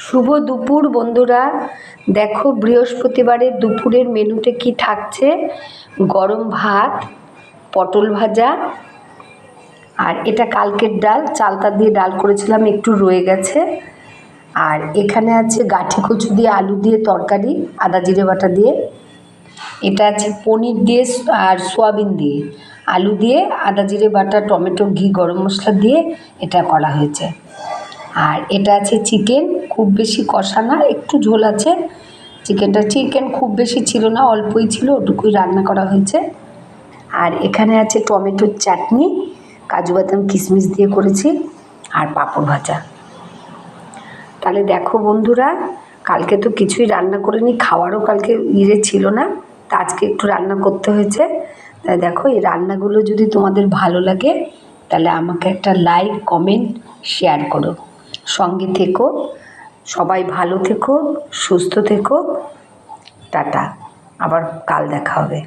শুভ দুপুর বন্ধুরা। দেখো বৃহস্পতিবারের দুপুরের মেনুতে কি থাকছে। গরম ভাত, পটল ভাজা, আর এটা কালকের ডাল, চালতা দিয়ে ডাল করেছিলাম, একটু রয়ে গেছে। আর এখানে আছে গাঠি কচু দিয়ে আলু দিয়ে তরকারি, আদা জিরে বাটা দিয়ে। এটা আছে পনির দিয়ে আর সোয়াবিন দিয়ে, আলু দিয়ে আদা জিরে বাটা, টমেটো, ঘি, গরম মশলা দিয়ে এটা করা হয়েছে। আর এটা আছে চিকেন, খুব বেশি কষা না, একটু ঝোল আছে। চিকেন খুব বেশি ছিল না, অল্পই ছিল, ওটুকুই রান্না করা হয়েছে। আর এখানে আছে টমেটোর চাটনি, কাজু বাদাম কিশমিশ দিয়ে করেছি, আর পাঁপড় ভাজা। তাহলে দেখো বন্ধুরা, কালকে তো কিছুই রান্না করিনি, খাওয়ারও কালকে ছিল না, তা আজকে একটু রান্না করতে হয়েছে। তাই দেখো, এই রান্নাগুলো যদি তোমাদের ভালো লাগে তাহলে আমাকে একটা লাইক, কমেন্ট, শেয়ার করো, সঙ্গে থেকো। সবাই ভালো থেকো, সুস্থ থেকো। টাটা, আবার কাল দেখা হবে।